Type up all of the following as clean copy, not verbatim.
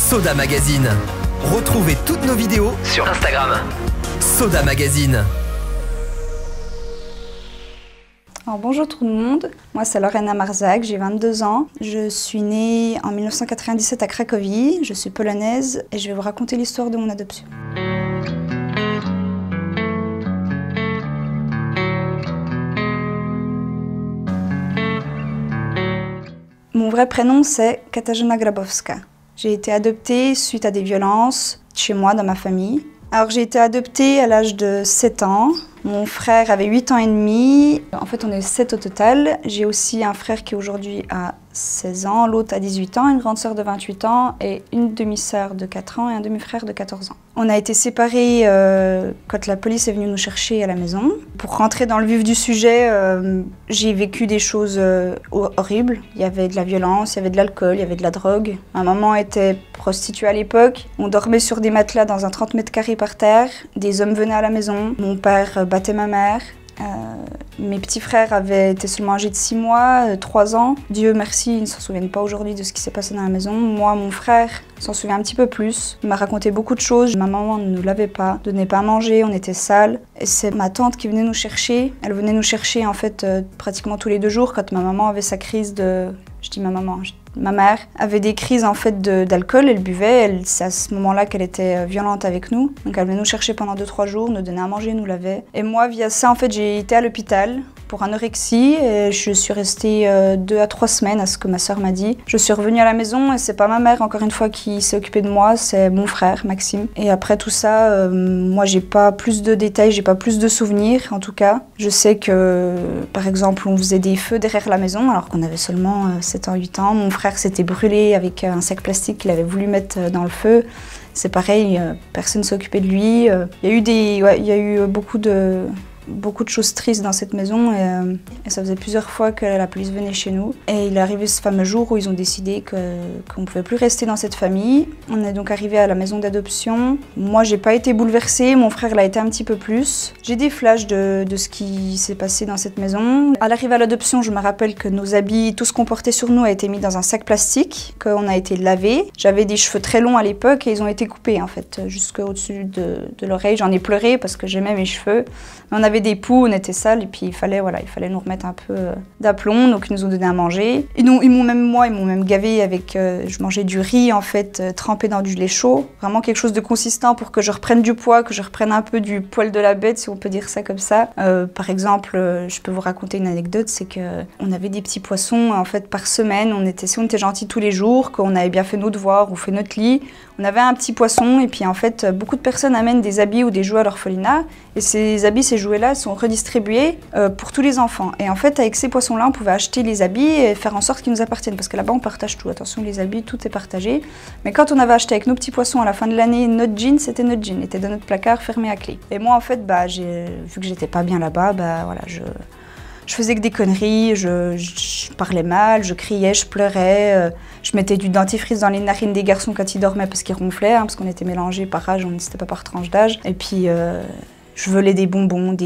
Soda Magazine. Retrouvez toutes nos vidéos sur Instagram. Soda Magazine. Alors, bonjour tout le monde, moi c'est Lorena Marzak, j'ai 22 ans. Je suis née en 1997 à Cracovie, je suis polonaise et je vais vous raconter l'histoire de mon adoption. Mon vrai prénom c'est Katarzyna Grabowska. J'ai été adoptée suite à des violences chez moi, dans ma famille. Alors j'ai été adoptée à l'âge de 7 ans. Mon frère avait 8 ans et demi. En fait, on est 7 au total. J'ai aussi un frère qui aujourd'hui a 16 ans, l'autre a 18 ans, une grande sœur de 28 ans et une demi-sœur de 4 ans et un demi-frère de 14 ans. On a été séparés quand la police est venue nous chercher à la maison. Pour rentrer dans le vif du sujet, j'ai vécu des choses horribles. Il y avait de la violence, il y avait de l'alcool, il y avait de la drogue. Ma maman était prostituée à l'époque. On dormait sur des matelas dans un 30 mètres carrés par terre. Des hommes venaient à la maison. Mon père battait ma mère. Mes petits frères avaient été seulement âgés de 6 mois, 3 ans. Dieu merci, ils ne s'en souviennent pas aujourd'hui de ce qui s'est passé dans la maison. Moi, mon frère s'en souvient un petit peu plus. Il m'a raconté beaucoup de choses. Ma maman ne nous lavait pas, donnait pas à manger, on était sales. Et c'est ma tante qui venait nous chercher. Elle venait nous chercher en fait pratiquement tous les 2 jours quand ma maman avait sa crise de... Je dis ma maman, ma mère avait des crises en fait d'alcool, elle buvait, c'est à ce moment-là qu'elle était violente avec nous. Donc elle venait nous chercher pendant 2-3 jours, nous donnait à manger, nous lavait. Et moi via ça en fait j'ai été à l'hôpital pour anorexie et je suis restée 2 à 3 semaines à ce que ma sœur m'a dit. Je suis revenue à la maison et c'est pas ma mère encore une fois qui s'est occupée de moi, c'est mon frère Maxime. Et après tout ça, moi j'ai pas plus de détails, j'ai pas plus de souvenirs en tout cas. Je sais que par exemple on faisait des feux derrière la maison alors qu'on avait seulement 7 ans, 8 ans. Mon frère s'était brûlé avec un sac plastique qu'il avait voulu mettre dans le feu. C'est pareil, personne ne s'est occupé de lui. Il y a eu beaucoup de choses tristes dans cette maison et ça faisait plusieurs fois que la police venait chez nous. Et il est arrivé ce fameux jour où ils ont décidé qu'on ne pouvait plus rester dans cette famille. On est donc arrivé à la maison d'adoption. Moi, j'ai pas été bouleversée, mon frère l'a été un petit peu plus. J'ai des flashs de ce qui s'est passé dans cette maison. À l'arrivée à l'adoption, je me rappelle que nos habits, tout ce qu'on portait sur nous a été mis dans un sac plastique, qu'on a été lavé. J'avais des cheveux très longs à l'époque et ils ont été coupés en fait, jusqu'au-dessus de l'oreille. J'en ai pleuré parce que j'aimais mes cheveux. On avait des poux, on était sales et puis il fallait nous remettre un peu d'aplomb, donc ils nous ont donné à manger. Ils m'ont même gavé avec, je mangeais du riz en fait, trempé dans du lait chaud, vraiment quelque chose de consistant pour que je reprenne du poids, que je reprenne un peu du poil de la bête, si on peut dire ça comme ça. Par exemple, je peux vous raconter une anecdote, c'est qu'on avait des petits poissons en fait par semaine, si on était gentils tous les jours, qu'on avait bien fait nos devoirs ou fait notre lit, on avait un petit poisson et puis en fait beaucoup de personnes amènent des habits ou des jouets à l'orphelinat et ces habits, ces jouets-là sont redistribués pour tous les enfants. Et en fait avec ces poissons-là, on pouvait acheter les habits et faire en sorte qu'ils nous appartiennent parce que là-bas on partage tout. Attention, les habits, tout est partagé. Mais quand on avait acheté avec nos petits poissons à la fin de l'année, notre jean, c'était notre jean, était dans notre placard fermé à clé. Et moi en fait, vu que j'étais pas bien là-bas, je faisais que des conneries, je parlais mal, je criais, je pleurais, je mettais du dentifrice dans les narines des garçons quand ils dormaient parce qu'ils ronflaient, parce qu'on était mélangés par âge, c'était pas par tranche d'âge. Et puis je volais des bonbons,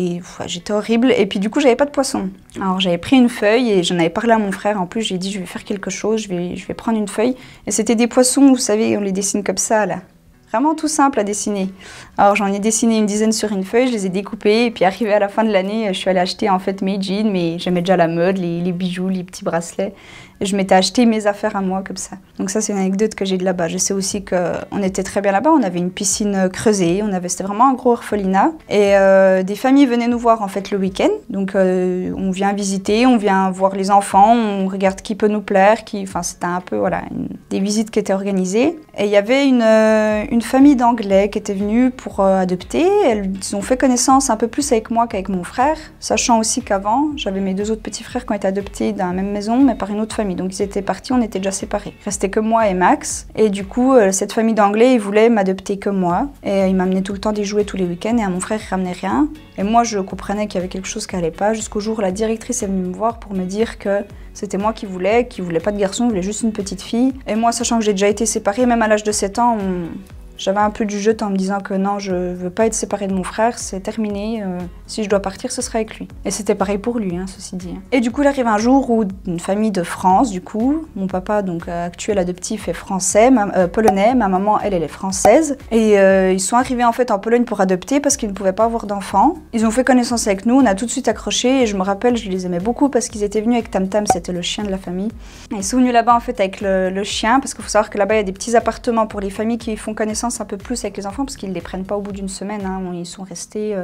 j'étais horrible. Et puis du coup, j'avais pas de poisson. Alors j'avais pris une feuille et j'en avais parlé à mon frère. En plus, j'ai dit je vais faire quelque chose, je vais prendre une feuille. Et c'était des poissons, vous savez, on les dessine comme ça là. Vraiment tout simple à dessiner. Alors j'en ai dessiné une dizaine sur une feuille, je les ai découpés et puis arrivé à la fin de l'année, je suis allée acheter en fait mes jeans, mais j'aimais déjà la mode, les bijoux, les petits bracelets. Et je m'étais acheté mes affaires à moi comme ça. Donc ça c'est une anecdote que j'ai de là-bas. Je sais aussi qu'on était très bien là-bas, on avait une piscine creusée, c'était vraiment un gros orphelinat. Et des familles venaient nous voir en fait le week-end. Donc on vient visiter, on vient voir les enfants, on regarde qui peut nous plaire, c'était un peu des visites qui étaient organisées. Et il y avait une famille d'Anglais qui était venue pour adopter. Ils ont fait connaissance un peu plus avec moi qu'avec mon frère, sachant aussi qu'avant, j'avais mes 2 autres petits frères qui ont été adoptés dans la même maison, mais par une autre famille. Donc ils étaient partis, on était déjà séparés. Il restait que moi et Max. Et du coup, cette famille d'Anglais, ils voulaient m'adopter que moi. Et ils m'amenaient tout le temps des jouets tous les week-ends et à mon frère, il ramenait rien. Et moi, je comprenais qu'il y avait quelque chose qui allait pas, jusqu'au jour où la directrice est venue me voir pour me dire que c'était moi qui voulait pas de garçon, voulait juste une petite fille. Et moi, sachant que j'ai déjà été séparée, même à l'âge de 7 ans, J'avais un peu du jeu en me disant que non, je veux pas être séparée de mon frère, c'est terminé. Si je dois partir, ce sera avec lui. Et c'était pareil pour lui, hein, ceci dit. Et du coup, il arrive un jour où une famille de France, du coup, mon papa, donc actuel adoptif, est français, polonais, ma maman, elle est française. Et ils sont arrivés en fait en Pologne pour adopter parce qu'ils ne pouvaient pas avoir d'enfants. Ils ont fait connaissance avec nous, on a tout de suite accroché et je me rappelle, je les aimais beaucoup parce qu'ils étaient venus avec Tam Tam, c'était le chien de la famille. Et ils sont venus là-bas en fait avec le chien parce qu'il faut savoir que là-bas il y a des petits appartements pour les familles qui font connaissance un peu plus avec les enfants parce qu'ils ne les prennent pas au bout d'une semaine. Hein. Ils sont restés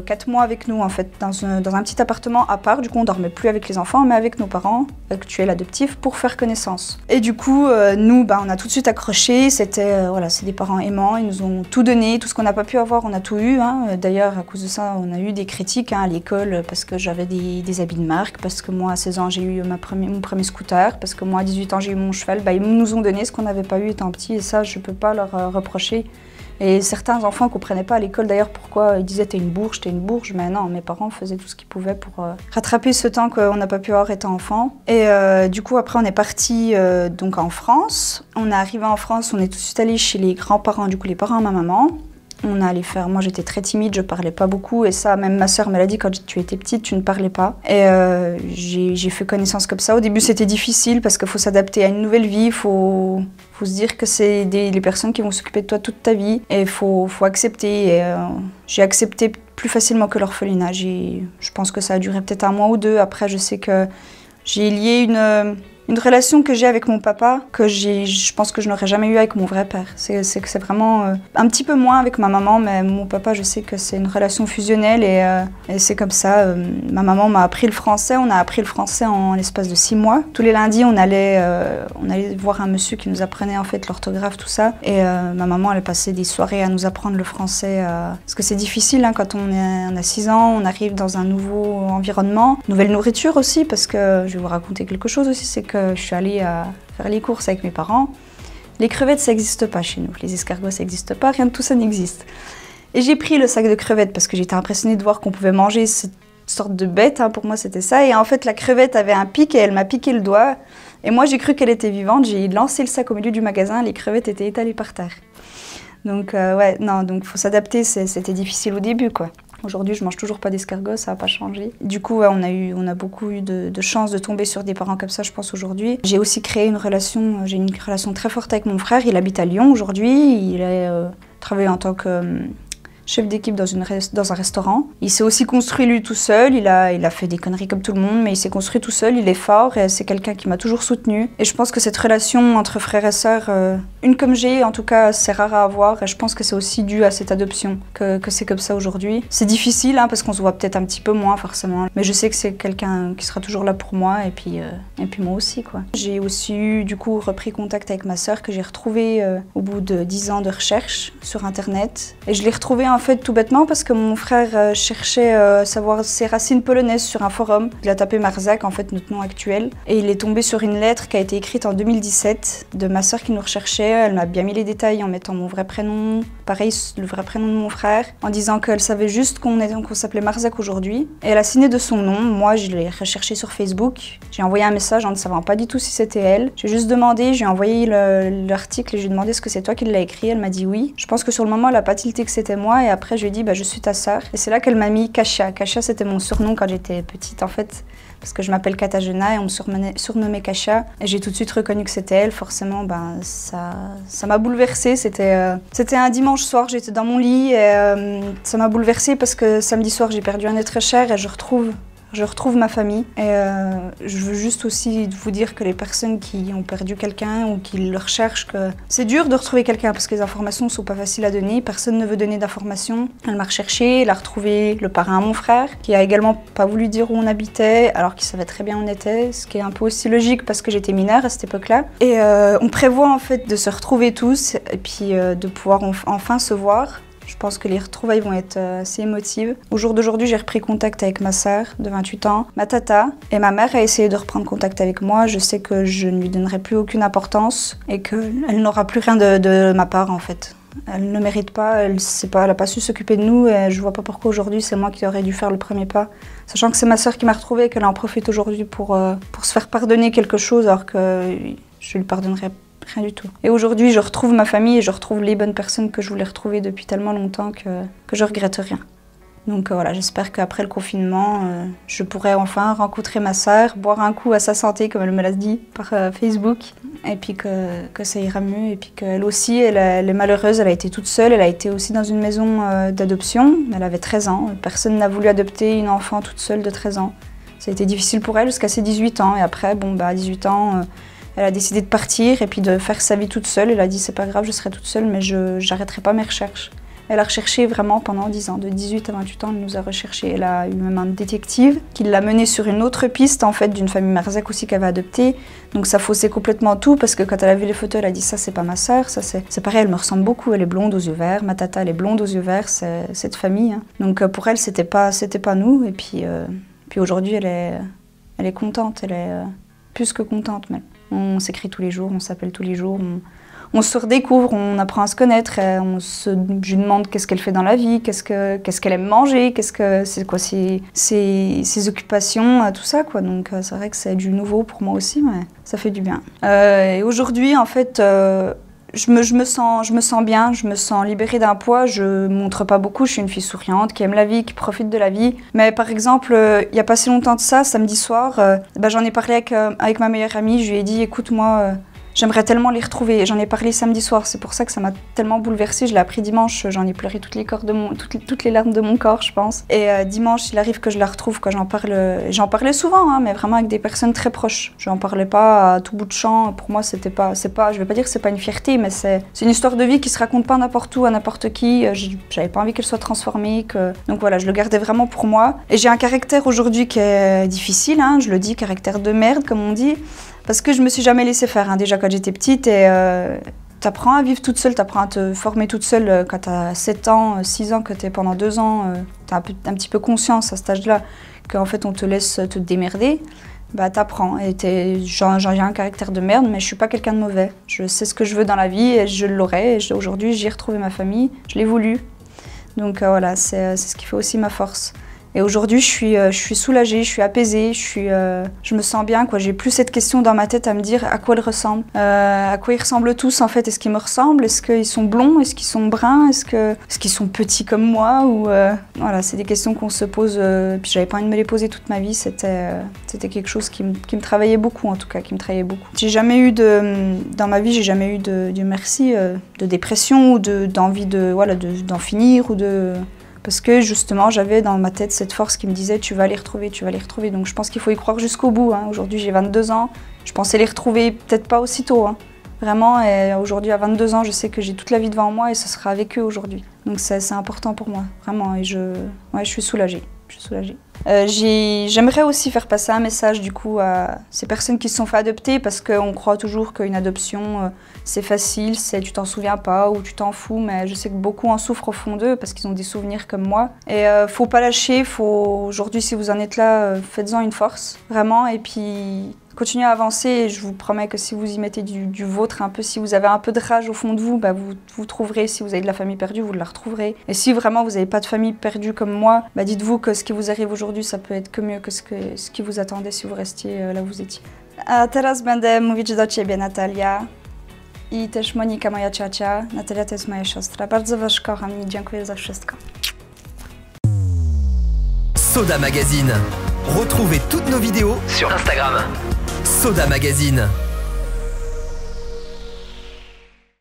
4 mois avec nous en fait dans un petit appartement à part. Du coup on dormait plus avec les enfants mais avec nos parents actuels adoptifs pour faire connaissance. Et du coup nous on a tout de suite accroché. C'était voilà, c'est des parents aimants. Ils nous ont tout donné, tout ce qu'on n'a pas pu avoir on a tout eu. Hein. D'ailleurs à cause de ça on a eu des critiques à l'école parce que j'avais des habits de marque, parce que moi à 16 ans j'ai eu mon premier scooter, parce que moi à 18 ans j'ai eu mon cheval. Ils nous ont donné ce qu'on n'avait pas eu étant petit et ça je peux pas leur reprocher. Et certains enfants ne comprenaient pas à l'école d'ailleurs pourquoi ils disaient t'es une bourge, mais non, mes parents faisaient tout ce qu'ils pouvaient pour rattraper ce temps qu'on n'a pas pu avoir étant enfant. Et du coup après on est parti donc en France. On est arrivé en France, on est tout de suite allé chez les grands-parents, du coup les parents de ma maman. On est allé faire, moi j'étais très timide, je parlais pas beaucoup et ça même ma soeur me l'a dit, quand tu étais petite tu ne parlais pas. Et j'ai fait connaissance comme ça. Au début c'était difficile parce qu'il faut s'adapter à une nouvelle vie, il faut se dire que c'est les personnes qui vont s'occuper de toi toute ta vie et il faut accepter. Et j'ai accepté plus facilement que l'orphelinat. Je pense que ça a duré peut-être 1 mois ou 2. Après je sais que j'ai lié une relation que j'ai avec mon papa que je pense que je n'aurais jamais eu avec mon vrai père. C'est vraiment un petit peu moins avec ma maman, mais mon papa, je sais que c'est une relation fusionnelle et c'est comme ça. Ma maman m'a appris le français, on a appris le français en l'espace de 6 mois. Tous les lundis, on allait voir un monsieur qui nous apprenait en fait l'orthographe, tout ça. Et ma maman, elle passait des soirées à nous apprendre le français. Parce que c'est difficile hein, quand on a 6 ans, on arrive dans un nouveau environnement, nouvelle nourriture aussi, parce que je vais vous raconter quelque chose aussi, c'est que je suis allée faire les courses avec mes parents. Les crevettes, ça n'existe pas chez nous. Les escargots, ça n'existe pas. Rien de tout ça n'existe. Et j'ai pris le sac de crevettes parce que j'étais impressionnée de voir qu'on pouvait manger cette sorte de bête. Hein, pour moi, c'était ça. Et en fait, la crevette avait un pic et elle m'a piqué le doigt. Et moi, j'ai cru qu'elle était vivante. J'ai lancé le sac au milieu du magasin. Les crevettes étaient étalées par terre. Donc, ouais, non, donc faut s'adapter. C'était difficile au début, quoi. Aujourd'hui, je mange toujours pas d'escargot, ça n'a pas changé. Du coup, ouais, on a beaucoup eu de chance de tomber sur des parents comme ça, je pense, aujourd'hui. J'ai aussi créé une relation très forte avec mon frère. Il habite à Lyon aujourd'hui. Il a travaillé en tant que chef d'équipe dans un restaurant. Il s'est aussi construit lui tout seul, il a fait des conneries comme tout le monde, mais il s'est construit tout seul, il est fort et c'est quelqu'un qui m'a toujours soutenue. Et je pense que cette relation entre frères et sœurs, une comme j'ai, en tout cas, c'est rare à avoir et je pense que c'est aussi dû à cette adoption que c'est comme ça aujourd'hui. C'est difficile hein, parce qu'on se voit peut-être un petit peu moins forcément, mais je sais que c'est quelqu'un qui sera toujours là pour moi et puis moi aussi quoi. J'ai aussi eu du coup repris contact avec ma sœur que j'ai retrouvée au bout de 10 ans de recherche sur internet et je l'ai retrouvée en fait tout bêtement parce que mon frère cherchait à savoir ses racines polonaises sur un forum. Il a tapé Marzak, en fait notre nom actuel, et il est tombé sur une lettre qui a été écrite en 2017 de ma sœur qui nous recherchait. Elle m'a bien mis les détails en mettant mon vrai prénom, pareil le vrai prénom de mon frère, en disant qu'elle savait juste qu'on s'appelait Marzak aujourd'hui. Et elle a signé de son nom. Moi je l'ai recherché sur Facebook, j'ai envoyé un message en ne savant pas du tout si c'était elle. J'ai juste demandé, j'ai envoyé l'article et j'ai demandé est-ce que c'est toi qui l'as écrit. Elle m'a dit oui. Je pense que sur le moment elle a pas tilté que c'était moi et après je lui ai dit je suis ta sœur. Et c'est là qu'elle m'a mis Kasia. Kasia c'était mon surnom quand j'étais petite en fait, parce que je m'appelle Katarzyna et on me surnommait Kasia. Et j'ai tout de suite reconnu que c'était elle. Forcément ça m'a bouleversée. C'était un dimanche soir, j'étais dans mon lit et ça m'a bouleversée parce que samedi soir j'ai perdu un être cher et je retrouve ma famille. Et je veux juste aussi vous dire que les personnes qui ont perdu quelqu'un ou qui le recherchent, que c'est dur de retrouver quelqu'un parce que les informations ne sont pas faciles à donner. Personne ne veut donner d'informations. Elle m'a recherché, elle a retrouvé le parrain à mon frère, qui a également pas voulu dire où on habitait, alors qu'il savait très bien où on était, ce qui est un peu aussi logique parce que j'étais mineure à cette époque-là. Et on prévoit en fait de se retrouver tous et puis de pouvoir enfin se voir. Je pense que les retrouvailles vont être assez émotives. Au jour d'aujourd'hui, j'ai repris contact avec ma sœur de 28 ans, ma tata, et ma mère a essayé de reprendre contact avec moi. Je sais que je ne lui donnerai plus aucune importance et qu'elle n'aura plus rien de ma part en fait. Elle ne mérite pas, elle n'a pas su s'occuper de nous et je vois pas pourquoi aujourd'hui c'est moi qui aurais dû faire le premier pas. Sachant que c'est ma sœur qui m'a retrouvée et qu'elle en profite aujourd'hui pour se faire pardonner quelque chose alors que je lui pardonnerai rien du tout. Et aujourd'hui, je retrouve ma famille et je retrouve les bonnes personnes que je voulais retrouver depuis tellement longtemps que je regrette rien. Donc voilà, j'espère qu'après le confinement, je pourrai enfin rencontrer ma sœur, boire un coup à sa santé, comme elle me l'a dit par Facebook, et puis que ça ira mieux, et puis qu'elle aussi, elle est malheureuse, elle a été toute seule, elle a été aussi dans une maison d'adoption, elle avait 13 ans, personne n'a voulu adopter une enfant toute seule de 13 ans. Ça a été difficile pour elle jusqu'à ses 18 ans, et après, bon, à 18 ans, elle a décidé de partir et puis de faire sa vie toute seule. Elle a dit c'est pas grave, je serai toute seule, mais je n'arrêterai pas mes recherches. Elle a recherché vraiment pendant 10 ans, de 18 à 28 ans, elle nous a recherché. Elle a eu même un détective qui l'a menée sur une autre piste en fait d'une famille Marzec aussi qu'elle avait adoptée. Donc ça faussait complètement tout parce que quand elle a vu les photos, elle a dit ça c'est pas ma sœur, ça c'est pareil, elle me ressemble beaucoup, elle est blonde aux yeux verts, ma tata elle est blonde aux yeux verts, c'est cette famille. Hein. Donc pour elle c'était pas nous et puis aujourd'hui elle est contente, elle est plus que contente même. On s'écrit tous les jours, on s'appelle tous les jours. On se redécouvre, on apprend à se connaître, je lui demande qu'est-ce qu'elle fait dans la vie, qu'est-ce qu'elle aime manger, c'est quoi ses occupations, tout ça quoi. Donc c'est vrai que c'est du nouveau pour moi aussi, mais ça fait du bien. Et aujourd'hui en fait, je me sens bien, je me sens libérée d'un poids, je montre pas beaucoup, je suis une fille souriante, qui aime la vie, qui profite de la vie. Mais par exemple, il y a pas si longtemps de ça, samedi soir, j'en ai parlé avec ma meilleure amie, je lui ai dit écoute moi, j'aimerais tellement les retrouver. J'en ai parlé samedi soir, c'est pour ça que ça m'a tellement bouleversée. Je l'ai appris dimanche, j'en ai pleuré toutes les larmes de mon corps, je pense. Et dimanche, il arrive que je la retrouve, quand j'en parlais souvent, hein, mais vraiment avec des personnes très proches. Je n'en parlais pas à tout bout de champ. Pour moi, je vais pas dire que c'est pas une fierté, mais c'est une histoire de vie qui se raconte pas n'importe où, à n'importe qui. J'avais pas envie qu'elle soit transformée. Donc voilà, je le gardais vraiment pour moi. Et j'ai un caractère aujourd'hui qui est difficile, hein, je le dis, caractère de merde, comme on dit. Parce que je me suis jamais laissée faire, hein, déjà quand j'étais petite, et t'apprends à vivre toute seule, t'apprends à te former toute seule quand t'as 7 ans, 6 ans, que t'es pendant 2 ans, t'as un petit peu conscience à cet âge-là qu'en fait on te laisse te démerder, bah t'apprends. Et j'ai un caractère de merde, mais je suis pas quelqu'un de mauvais. Je sais ce que je veux dans la vie et je l'aurai, et aujourd'hui j'ai retrouvé ma famille, je l'ai voulu. Donc voilà, c'est ce qui fait aussi ma force. Et aujourd'hui, je suis soulagée, je suis apaisée, je me sens bien, quoi. J'ai plus cette question dans ma tête à me dire à quoi ils ressemblent. À quoi ils ressemblent tous, en fait. Est-ce qu'ils me ressemblent? Est-ce qu'ils sont blonds? Est-ce qu'ils sont bruns? Est-ce qu'ils sont petits comme moi? Voilà, c'est des questions qu'on se pose. Puis j'avais pas envie de me les poser toute ma vie. C'était quelque chose qui me travaillait beaucoup, en tout cas, qui me travaillait beaucoup. Dans ma vie, j'ai jamais eu Dieu merci, de dépression ou d'envie d'en finir ou de... Parce que justement, j'avais dans ma tête cette force qui me disait tu vas les retrouver, tu vas les retrouver. Donc je pense qu'il faut y croire jusqu'au bout. Hein. Aujourd'hui, j'ai 22 ans. Je pensais les retrouver peut-être pas aussitôt. Hein. Vraiment, et aujourd'hui, à 22 ans, je sais que j'ai toute la vie devant moi et ce sera avec eux aujourd'hui. Donc c'est important pour moi, vraiment. Et je suis soulagée. Je suis soulagée. J'aimerais aussi faire passer un message du coup à ces personnes qui se sont fait adopter, parce qu'on croit toujours qu'une adoption c'est facile, tu t'en souviens pas ou tu t'en fous, mais je sais que beaucoup en souffrent au fond d'eux parce qu'ils ont des souvenirs comme moi. Et faut pas lâcher, aujourd'hui si vous en êtes là, faites-en une force, vraiment, et puis continuez à avancer. Et je vous promets que si vous y mettez du vôtre un peu, si vous avez un peu de rage au fond de vous, bah vous trouverez. Si vous avez de la famille perdue, vous la retrouverez. Et si vraiment vous n'avez pas de famille perdue comme moi, bah dites-vous que ce qui vous arrive aujourd'hui, ça peut être que mieux que ce qui vous attendait si vous restiez là où vous étiez. A teraz będę mówić do ciebie, Natalia. I też Monika, moja ciocia. Natalia to jest moja siostra. Bardzo was kocham i dziękuję za wszystko. Soda Magazine. Retrouvez toutes nos vidéos sur Instagram. Soda Magazine.